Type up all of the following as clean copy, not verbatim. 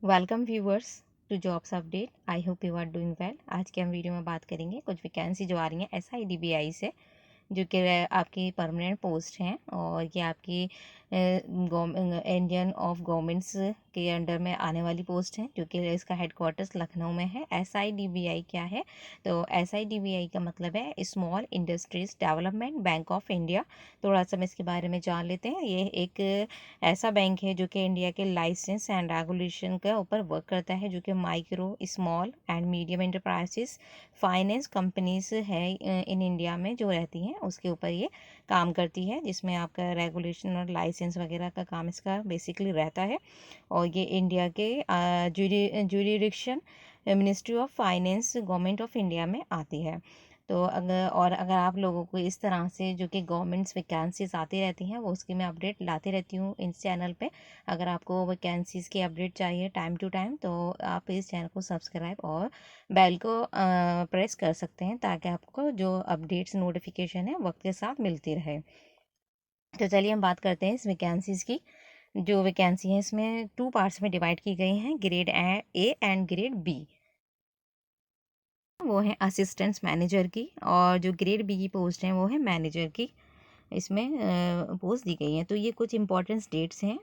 Welcome viewers to jobs update. I hope you are doing well. आज के हम video में बात करेंगे कुछ वैकेंसी जो आ रही हैं SIDBI से, जो कि आपकी परमानेंट पोस्ट हैं और ये आपकी इंडियन ऑफ गवर्नमेंट्स के अंडर में आने वाली पोस्ट है, जो कि इसका हेडक्वार्टर्स लखनऊ में है। SIDBI क्या है? तो SIDBI का मतलब है small industries development bank of India. थोड़ा सा हम इसके बारे में जान लेते हैं। ये एक ऐसा बैंक है जो कि इंडिया के लाइसेंस एंड रेगुलेशन का ऊपर वर्क करता है, जो कि micro small and medium enterprises finance companies है इन इंडिया में जो रहती हैं, उसके ऊपर ये काम करती है, जिसमें आपका रेगुलेशन और लाइसेंस वगैरह का काम इसका बेसिकली रहता है। और ये इंडिया के jurisdiction ministry of finance government of India में आती है। तो अगर आप लोगों को इस तरह से जो कि गवर्नमेंट्स वैकेंसीज आती रहती हैं, वो उसकी मैं अपडेट लाती रहती हूँ इस चैनल पे। अगर आपको वैकेंसीज़ की अपडेट चाहिए टाइम टू टाइम, तो आप इस चैनल को सब्सक्राइब और बेल को प्रेस कर सकते हैं, ताकि आपको जो अपडेट्स नोटिफिकेशन है वक्त के साथ मिलती रहे। तो चलिए हम बात करते हैं इस वैकेंसीज़ की। जो वैकेंसी है इसमें 2 पार्ट्स में डिवाइड की गई हैं, grade A and grade B. वो है असिस्टेंट मैनेजर की, और जो ग्रेड बी की पोस्ट है वो है मैनेजर की। इसमें पोस्ट दी गई है। तो ये कुछ इंपॉर्टेंट डेट्स हैं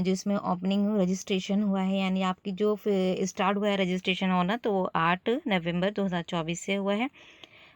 जो इसमें ओपनिंग रजिस्ट्रेशन हुआ है, यानी आपकी जो स्टार्ट हुआ है रजिस्ट्रेशन होना, तो वो 8 नवंबर 2024 से हुआ है,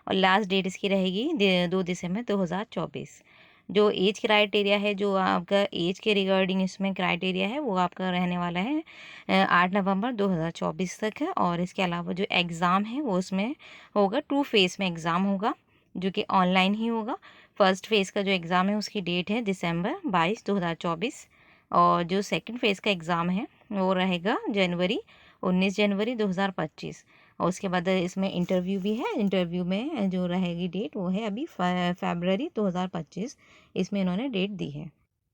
और लास्ट डेट इसकी रहेगी 2 दिसंबर 2024। जो एज क्राइटेरिया है, जो आपका एज के रिगार्डिंग इसमें क्राइटेरिया है, वो आपका रहने वाला है 8 नवंबर 2024 तक है। और इसके अलावा जो एग्ज़ाम है वो उसमें होगा 2 फेज़ में एग्ज़ाम होगा, जो कि ऑनलाइन ही होगा। फर्स्ट फेज़ का जो एग्ज़ाम है उसकी डेट है दिसंबर 22 2024, और जो सेकंड फेज़ का एग्ज़ाम है वो रहेगा 19 जनवरी 2025। और उसके बाद इसमें इंटरव्यू भी है। इंटरव्यू में जो रहेगी डेट वो है अभी फरवरी 2025, इसमें इन्होंने डेट दी है।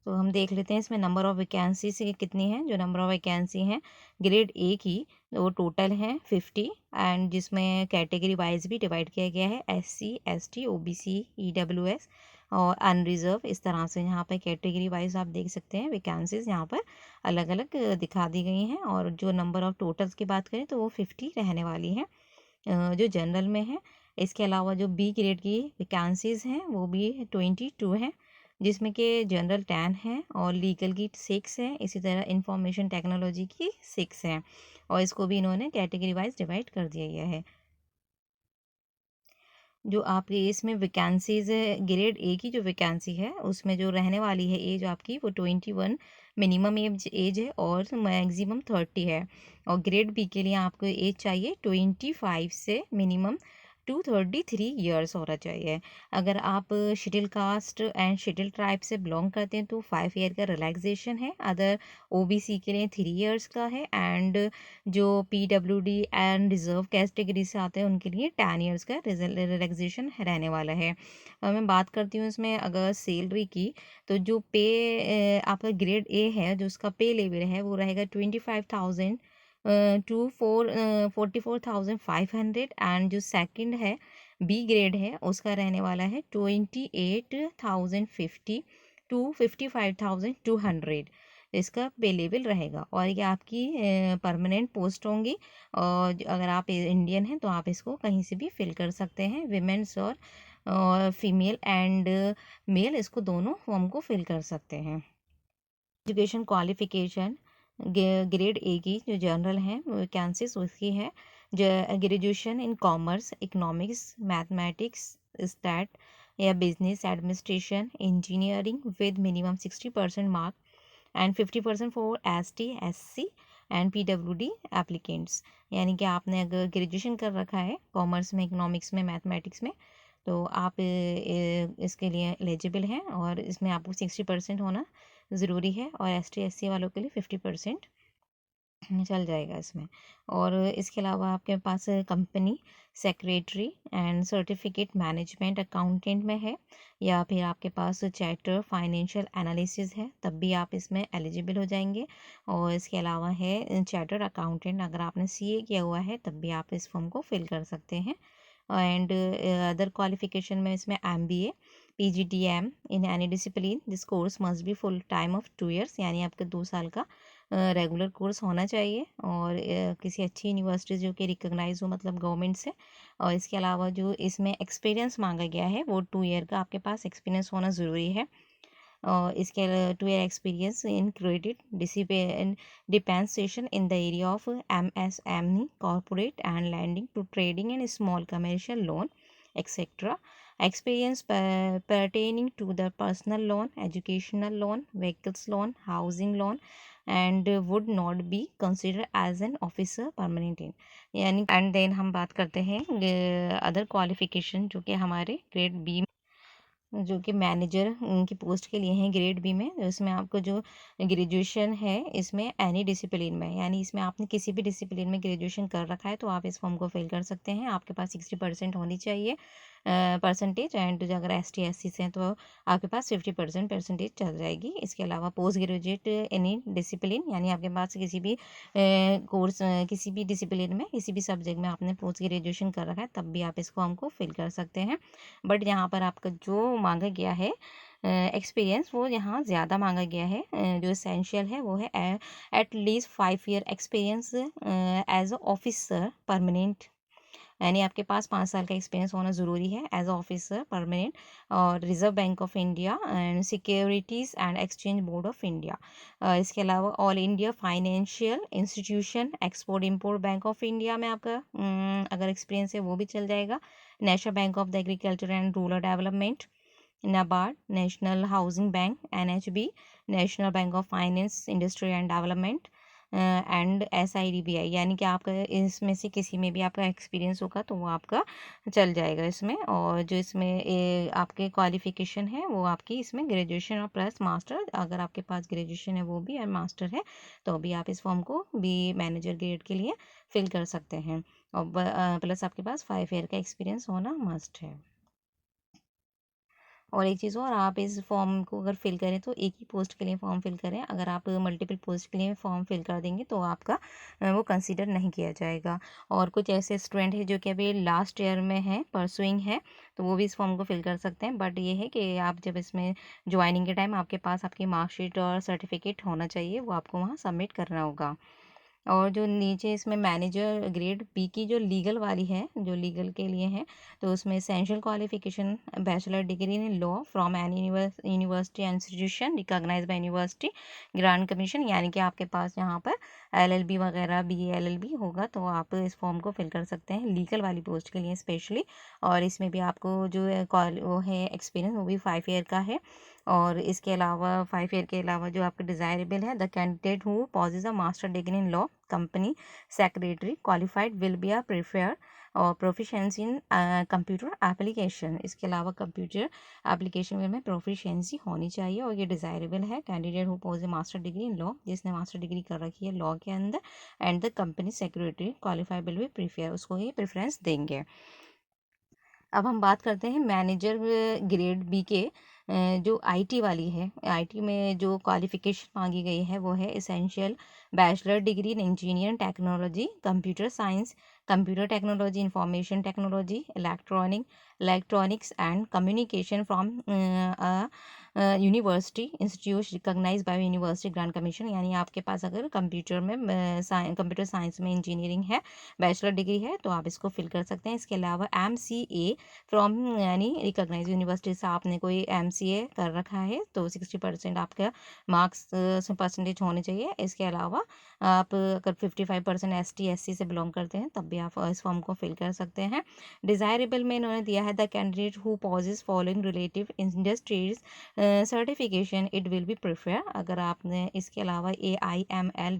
तो हम देख लेते हैं इसमें नंबर ऑफ़ वैकेंसीज कितनी है। जो नंबर ऑफ़ वैकेंसी हैं ग्रेड ए की, वो टोटल है 50, एंड जिसमें कैटेगरी वाइज भी डिवाइड किया गया है, SC ST OBC EWS और अनरिजर्व। इस तरह से यहाँ पर कैटेगरी वाइज आप देख सकते हैं वैकेंसीज यहाँ पर अलग अलग दिखा दी गई हैं। और जो नंबर ऑफ़ टोटल्स की बात करें तो वो 50 रहने वाली है, जो जनरल में है। इसके अलावा जो बी ग्रेड की वैकेंसीज़ हैं वो भी 22 हैं, जिसमें कि जनरल 10 है और लीगल की 6 है। इसी तरह इंफॉर्मेशन टेक्नोलॉजी की 6 है, और इसको भी इन्होंने कैटेगरी वाइज डिवाइड कर दिया गया है। जो आपके इसमें वैकेंसीज है, ग्रेड ए की जो वैकेंसी है उसमें जो रहने वाली है एज आपकी, वो 21 मिनिमम एज है और मैक्सिमम 30 है। और ग्रेड बी के लिए आपको एज चाहिए 25 से मिनिमम 233 ईयर्स होना चाहिए। अगर आप schedule caste and schedule tribe से बिलोंग करते हैं तो 5 ईयर का रिलैक्सेशन है। अदर OBC के लिए 3 ईयर्स का है, एंड जो PWD एंड रिजर्व कैटेगरी से आते हैं उनके लिए 10 ईयर्स का रिलैक्सेशन रहने वाला है। मैं बात करती हूँ इसमें अगर सैलरी की, तो जो पे आपका ग्रेड ए है, जो उसका पे लेवल है वो रहेगा 25,000 टू 44,500, एंड जो सेकंड है बी ग्रेड है उसका रहने वाला है 28,050 टू 55,200। इसका पे लेवल रहेगा, और ये आपकी परमानेंट पोस्ट होंगी। और अगर आप इंडियन हैं तो आप इसको कहीं से भी फिल कर सकते हैं। विमेंस और फीमेल एंड मेल, इसको दोनों फॉर्म को फिल कर सकते हैं। एजुकेशन क्वालिफिकेशन ग्रेड ए की जो जनरल है वैकेंसीज उसकी है graduation in commerce, economics, mathematics, stat या business administration, engineering with minimum 60% mark and 50% for ST SC and PWD applicants. यानी कि आपने अगर ग्रेजुएशन कर रखा है कॉमर्स में, इकोनॉमिक्स में, मैथमेटिक्स में, तो आप इसके लिए एलिजिबल हैं, और इसमें आपको 60% होना ज़रूरी है, और ST SC वालों के लिए 50% चल जाएगा इसमें। और इसके अलावा आपके पास company secretary and certificate management accountant में है, या फिर आपके पास चार्टर फाइनेंशियल एनालिसिस है, तब भी आप इसमें एलिजिबल हो जाएंगे। और इसके अलावा है चार्टर अकाउंटेंट, अगर आपने CA किया हुआ है तब भी आप इस फॉर्म को फिल कर सकते हैं। एंड अदर क्वालिफिकेशन में इसमें MBA PGDM in any discipline, this course must be full time of 2 years, यानी आपका 2 साल का रेगुलर कोर्स होना चाहिए और किसी अच्छी यूनिवर्सिटी जो कि रिकॉग्नाइज हो, मतलब गवर्नमेंट से। और इसके अलावा जो इसमें एक्सपीरियंस मांगा गया है वो 2 ईयर का आपके पास एक्सपीरियंस होना ज़रूरी है। और इसके 2 year experience in credit dispensation in the area of MSME, corporate and lending to trading and small commercial loan etcetera. Experience pertaining to the personal loan, educational loan, vehicles loan, housing loan and would not be considered as an officer permanent in, यानी and then हम बात करते हैं other qualification जो कि हमारे grade B जो कि मैनेजर की पोस्ट के लिए हैं ग्रेड बी में। उसमें आपको जो ग्रेजुएशन है इसमें एनी डिसिप्लिन में, यानी इसमें आपने किसी भी डिसिप्लिन में ग्रेजुएशन कर रखा है तो आप इस फॉर्म को फिल कर सकते हैं। आपके पास 60% होनी चाहिए परसेंटेज, एंड जो अगर ST SC से हैं तो आपके पास 50% परसेंटेज चल जाएगी। इसके अलावा पोस्ट ग्रेजुएट एनी डिसिप्लिन, यानी आपके पास किसी भी कोर्स किसी भी डिसिप्लिन में किसी भी सब्जेक्ट में आपने पोस्ट ग्रेजुएशन कर रखा है तब भी आप इस फॉर्म को फिल कर सकते हैं। बट यहाँ पर आपका जो मांगा गया है एक्सपीरियंस वो यहाँ ज़्यादा मांगा गया है। जो एसेंशियल है वो है at least 5 year experience as a officer permanent, यानी आपके पास 5 साल का एक्सपीरियंस होना ज़रूरी है एज ऑफिसर परमानेंट। और reserve bank of India and securities and exchange board of India. इसके अलावा all India financial institution, export import bank of India में आपका अगर एक्सपीरियंस है वो भी चल जाएगा। National bank of the agriculture and rural development, NABARD, national housing bank NHB, national bank of finance industry and development and SIDBI, यानी कि आपका इसमें से किसी में भी आपका एक्सपीरियंस होगा तो वो आपका चल जाएगा इसमें। और जो इसमें आपके क्वालिफिकेशन है वो आपकी इसमें ग्रेजुएशन और प्लस मास्टर, अगर आपके पास ग्रेजुएशन है वो भी और मास्टर है तो भी आप इस फॉर्म को भी मैनेजर ग्रेड के लिए फिल कर सकते हैं। और प्लस आपके पास 5 ईयर का एक्सपीरियंस होना मस्ट है। और एक चीज़ और, आप इस फॉर्म को अगर फिल करें तो एक ही पोस्ट के लिए फॉर्म फिल करें। अगर आप मल्टीपल पोस्ट के लिए फॉर्म फिल कर देंगे तो आपका वो कंसीडर नहीं किया जाएगा। और कुछ ऐसे स्टूडेंट हैं जो कि अभी लास्ट ईयर में हैं, परसुइंग है, तो वो भी इस फॉर्म को फिल कर सकते हैं। बट ये है कि आप जब इसमें ज्वाइनिंग के टाइम आपके पास आपकी मार्कशीट और सर्टिफिकेट होना चाहिए, वो आपको वहाँ सबमिट करना होगा। और जो नीचे इसमें मैनेजर ग्रेड बी की जो लीगल वाली है, जो लीगल के लिए है, तो उसमें essential qualification bachelor degree in law from any university institution recognised by university grant commission, यानी कि आपके पास यहाँ पर LLB वगैरह BA LLB होगा तो आप इस फॉर्म को फिल कर सकते हैं लीगल वाली पोस्ट के लिए स्पेशली। और इसमें भी आपको जो वो है एक्सपीरियंस वो भी 5 ईयर का है। और इसके अलावा 5 ईयर के अलावा जो आपका डिज़ायरेबल है, the candidate who possesses a master degree in law company secretary qualified will be a prefer और प्रोफिशेंसी इन कंप्यूटर एप्लीकेशन। इसके अलावा कंप्यूटर एप्लीकेशन में प्रोफिशेंसी होनी चाहिए और ये डिज़ायरेबल है। Candidate who pause A master degree in law, जिसने मास्टर डिग्री कर रखी है लॉ के अंदर, and the company secretary qualified will be prefer, उसको ये प्रेफरेंस देंगे। अब हम बात करते हैं मैनेजर ग्रेड बी के जो IT वाली है। IT में जो क्वालिफिकेशन मांगी गई है वो है essential bachelor degree in engineering technology, computer science, computer technology, information technology, electronics and communication from university institute recognised by university grant commission, यानी आपके पास अगर कंप्यूटर साइंस में इंजीनियरिंग है, बैचलर डिग्री है तो आप इसको फिल कर सकते हैं। इसके अलावा MCA फ्रॉम यानी रिकॉग्नाइज यूनिवर्सिटी से आपने कोई MCA कर रखा है तो 60% आपका मार्क्स परसेंटेज होने चाहिए। इसके अलावा आप अगर 55% ST SC से बिलोंग करते हैं तब भी आप इस फॉर्म को फिल कर सकते हैं। डिज़ायरेबल में इन्होंने दिया है the candidate who possesses following relative industries certification it will be prefer. अगर आपने इसके अलावा AIML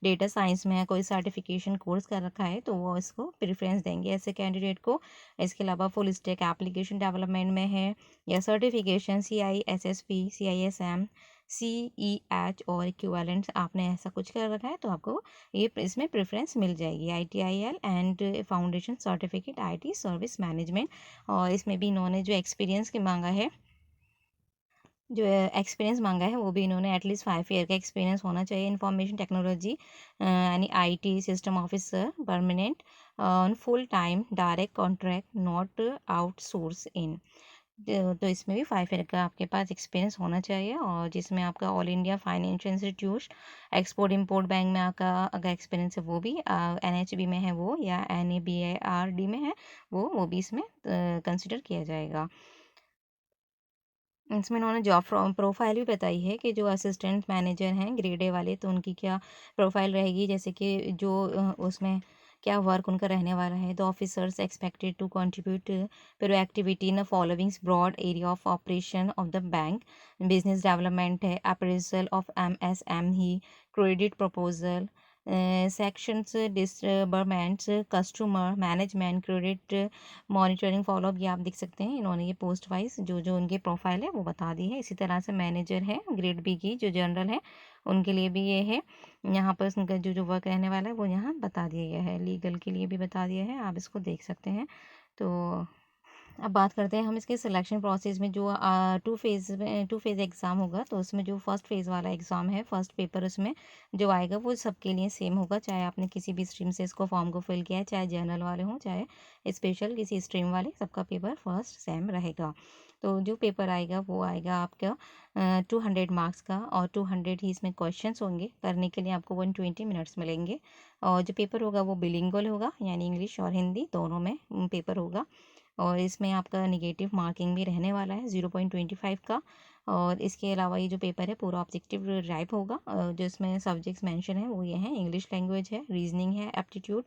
डेटा साइंस में कोई सर्टिफिकेशन कोर्स कर रखा है तो वो इसको प्रेफरेंस देंगे ऐसे कैंडिडेट को। इसके अलावा फुल स्टैक एप्लीकेशन डेवलपमेंट में है या सर्टिफिकेशन CISSP CISM CEH और इक्विवेलेंट आपने ऐसा कुछ कर रखा है तो आपको ये इसमें प्रेफरेंस मिल जाएगी। ITIL and foundation certificate IT service management. और इसमें भी इन्होंने जो एक्सपीरियंस की मांगा है, जो एक्सपीरियंस मांगा है वो भी इन्होंने एटलीस्ट 5 ईयर का एक्सपीरियंस होना चाहिए। इंफॉर्मेशन टेक्नोलॉजी यानी IT system officer permanent on full time direct contract not outsource in. तो इसमें भी 5 ईयर का आपके पास एक्सपीरियंस होना चाहिए, और जिसमें आपका all India financial institute export import bank में आपका अगर एक्सपीरियंस है वो भी NHB में है वो, या NABARD में है वो भी इसमें कंसिडर किया जाएगा। इसमें इन्होंने जॉब प्रोफाइल भी बताई है कि जो असिस्टेंट मैनेजर हैं ग्रेड ए वाले, तो उनकी क्या प्रोफाइल रहेगी, जैसे कि जो उसमें क्या वर्क उनका रहने वाला है। The officers expected to contribute proactivity in followings broad area of operation of the bank. Business development है, appraisal of MSME, credit proposal, sections disbursements, customer management, credit monitoring follow up, ये आप देख सकते हैं। इन्होंने ये पोस्ट वाइज जो जो उनके प्रोफाइल है वो बता दी है। इसी तरह से मैनेजर है ग्रेड बी की जो जनरल है उनके लिए भी ये है। यहाँ पर उनका जो जो वर्क रहने वाला है वो यहाँ बता दिया गया है। लीगल के लिए भी बता दिया है, आप इसको देख सकते हैं। तो अब बात करते हैं हम इसके सिलेक्शन प्रोसेस में। जो टू फेज़ एग्ज़ाम होगा, तो उसमें जो फर्स्ट फेज़ वाला एग्ज़ाम है, फर्स्ट पेपर उसमें जो आएगा वो सबके लिए सेम होगा, चाहे आपने किसी भी स्ट्रीम से इसको फॉर्म को फिल किया है, चाहे जनरल वाले हों चाहे स्पेशल किसी स्ट्रीम वाले, सबका पेपर फर्स्ट सेम रहेगा। तो जो पेपर आएगा वो आएगा आपका 200 मार्क्स का, और 200 ही इसमें क्वेश्चंस होंगे। करने के लिए आपको 120 मिनट्स मिलेंगे। और जो पेपर होगा वो बिलिंगुअल होगा, यानी इंग्लिश और हिंदी दोनों में पेपर होगा। और इसमें आपका निगेटिव मार्किंग भी रहने वाला है 0.25 का। और इसके अलावा ये जो पेपर है पूरा ऑब्जेक्टिव टाइप होगा। जो इसमें सब्जेक्ट्स मेंशन है वो ये हैं, इंग्लिश लैंग्वेज है, रीजनिंग है, एप्टीट्यूड,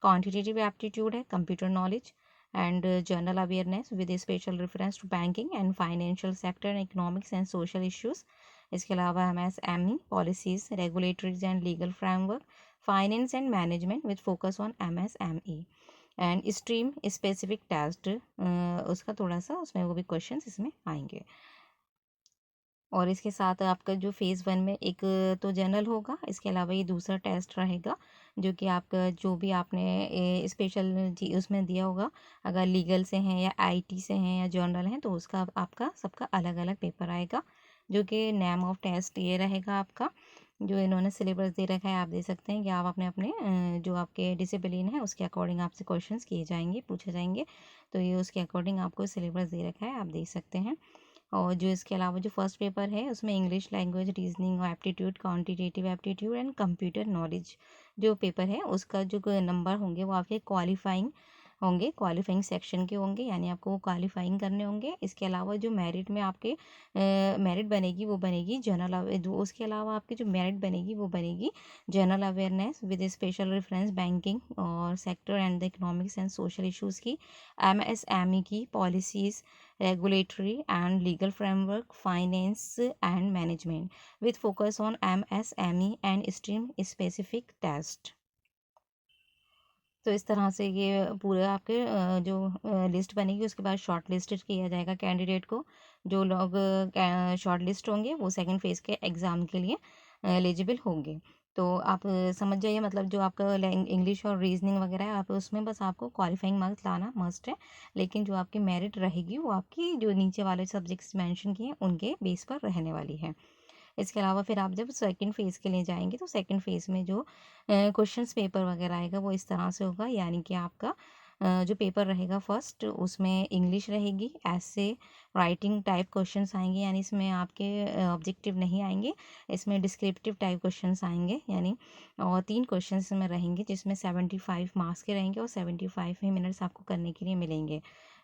क्वांटिटेटिव एप्टीट्यूड है, computer knowledge and general awareness with special reference to banking and financial sector and economics and social issues. इसके अलावा MSME policies, regulatories and legal framework, finance and management with focus on MSME and stream specific test, उसका थोड़ा सा उसमें वो भी questions इसमें आएंगे। और इसके साथ आपका जो फेज़ 1 में एक तो जनरल होगा, इसके अलावा ये दूसरा टेस्ट रहेगा जो कि आपका जो भी आपने स्पेशल जी उसमें दिया होगा, अगर लीगल से हैं या IT से हैं या जर्नल हैं, तो उसका आपका सबका अलग अलग पेपर आएगा। जो कि नेम ऑफ टेस्ट ये रहेगा आपका। जो इन्होंने सिलेबस दे रखा है आप दे सकते हैं कि आप अपने अपने जो आपके डिसिप्लिन है उसके अकॉर्डिंग आपसे क्वेश्चंस किए जाएंगे, पूछे जाएंगे। तो ये उसके अकॉर्डिंग आपको सिलेबस दे रखा है, आप देख सकते हैं। और जो इसके अलावा जो फर्स्ट पेपर है उसमें इंग्लिश लैंग्वेज, रीजनिंग और aptitude, quantitative aptitude and computer knowledge जो पेपर है उसका जो नंबर होंगे वो आपके क्वालिफाइंग होंगे, क्वालिफाइंग सेक्शन के होंगे, यानी आपको वो क्वालिफाइंग करने होंगे। इसके अलावा जो मेरिट में आपके मेरिट बनेगी वो बनेगी जनरल, उसके अलावा आपकी जो मेरिट बनेगी वो बनेगी general awareness with special reference banking और sector and the economics and social issues की, MSME की policies, regulatory and legal framework, finance and management with focus on MSME and stream specific test। तो इस तरह से ये पूरे आपके जो लिस्ट बनेगी उसके बाद शॉर्ट लिस्टेड किया जाएगा कैंडिडेट को। जो लोग शॉर्ट लिस्ट होंगे वो सेकंड फेज़ के एग्ज़ाम के लिए एलिजिबल होंगे। तो आप समझ जाइए, मतलब जो आपका इंग्लिश और रीजनिंग वगैरह है आप उसमें बस आपको क्वालिफाइंग मार्क्स लाना मस्ट है। लेकिन जो आपकी मेरिट रहेगी वो आपकी जो नीचे वाले सब्जेक्ट्स मेंशन किए हैं उनके बेस पर रहने वाली है। इसके अलावा फिर आप जब सेकंड फेज़ के लिए जाएंगे तो सेकंड फेज़ में जो क्वेश्चंस पेपर वगैरह आएगा वो इस तरह से होगा, यानी कि आपका जो पेपर रहेगा फर्स्ट उसमें इंग्लिश रहेगी, ऐसे राइटिंग टाइप क्वेश्चंस आएंगे, यानी इसमें आपके ऑब्जेक्टिव नहीं आएंगे, इसमें डिस्क्रिप्टिव टाइप क्वेश्चंस आएंगे यानी। और 3 क्वेश्चंस में रहेंगे जिसमें 75 मार्क्स के रहेंगे और 75 ही मिनट्स आपको करने के लिए मिलेंगे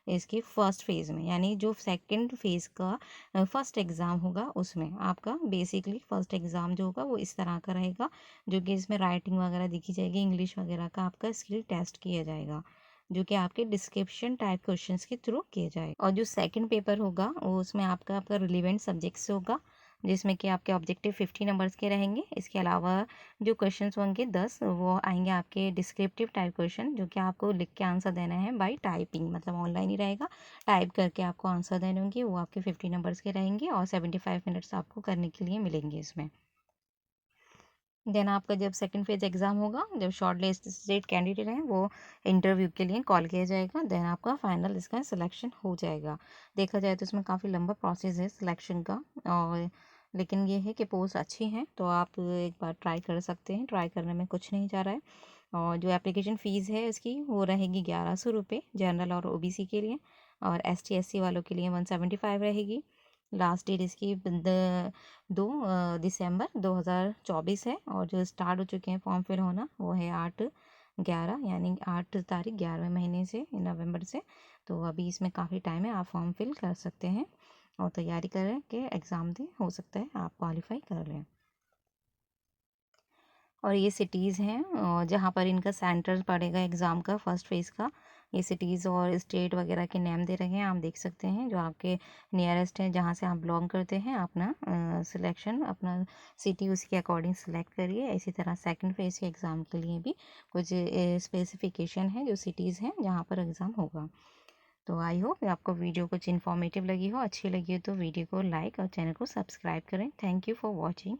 इसकी फर्स्ट फेज़ में। यानी जो सेकंड फेज़ का फर्स्ट एग्ज़ाम होगा उसमें आपका बेसिकली फर्स्ट एग्ज़ाम जो होगा वो इस तरह का रहेगा, जो कि इसमें राइटिंग वगैरह दिखी जाएगी, इंग्लिश वगैरह का आपका स्किल टेस्ट किया जाएगा, जो कि आपके डिस्क्रिप्शन टाइप क्वेश्चंस के थ्रू किए जाए। और जो सेकंड पेपर होगा वो उसमें आपका आपका रिलेवेंट सब्जेक्ट से होगा, जिसमें कि आपके ऑब्जेक्टिव 50 नंबर्स के रहेंगे। इसके अलावा जो क्वेश्चंस होंगे 10 वो आएंगे आपके डिस्क्रिप्टिव टाइप क्वेश्चन, जो कि आपको लिख के आंसर देना है बाय टाइपिंग, मतलब ऑनलाइन ही रहेगा, टाइप करके आपको आंसर देने होंगे, वो आपके 50 नंबर्स के रहेंगे और 75 मिनट्स आपको करने के लिए मिलेंगे इसमें। देन आपका जब सेकंड फेज एग्ज़ाम होगा, जब शॉर्ट लिस्टेड कैंडिडेट हैं वो इंटरव्यू के लिए कॉल किया जाएगा, देन आपका फाइनल इसका सिलेक्शन हो जाएगा। देखा जाए तो इसमें काफ़ी लंबा प्रोसेस है सिलेक्शन का, और लेकिन ये है कि पोस्ट अच्छी हैं तो आप एक बार ट्राई कर सकते हैं, ट्राई करने में कुछ नहीं जा रहा है। और जो एप्लीकेशन फ़ीस है इसकी वो रहेगी 1100 रुपये जनरल और OBC के लिए, और ST SC वालों के लिए 175 रहेगी। लास्ट डेट इसकी 2 दिसंबर 2024 है। और जो स्टार्ट हो चुके हैं फॉर्म फिल होना वो है 8/11 यानी 8 तारीख 11वें महीने से, नवंबर से। तो अभी इसमें काफ़ी टाइम है, आप फॉर्म फिल कर सकते हैं और तैयारी करें कि एग्ज़ाम दें, हो सकता है आप क्वालिफाई कर लें। और ये सिटीज़ हैं और जहाँ पर इनका सेंटर पड़ेगा एग्ज़ाम का फर्स्ट फेज़ का। ये सिटीज़ और स्टेट वगैरह के नेम दे रखे हैं, आप देख सकते हैं जो आपके नियरेस्ट हैं, जहाँ से आप बिलोंग करते हैं। अपना सिलेक्शन, अपना सिटी उसके अकॉर्डिंग सेलेक्ट करिए। इसी तरह सेकंड फेज़ के एग्ज़ाम के लिए भी कुछ स्पेसिफिकेशन है जो सिटीज़ हैं जहाँ पर एग्ज़ाम होगा। तो आई होप आपको वीडियो कुछ इन्फॉर्मेटिव लगी हो, अच्छी लगी हो तो वीडियो को लाइक और चैनल को सब्सक्राइब करें। Thank you for watching.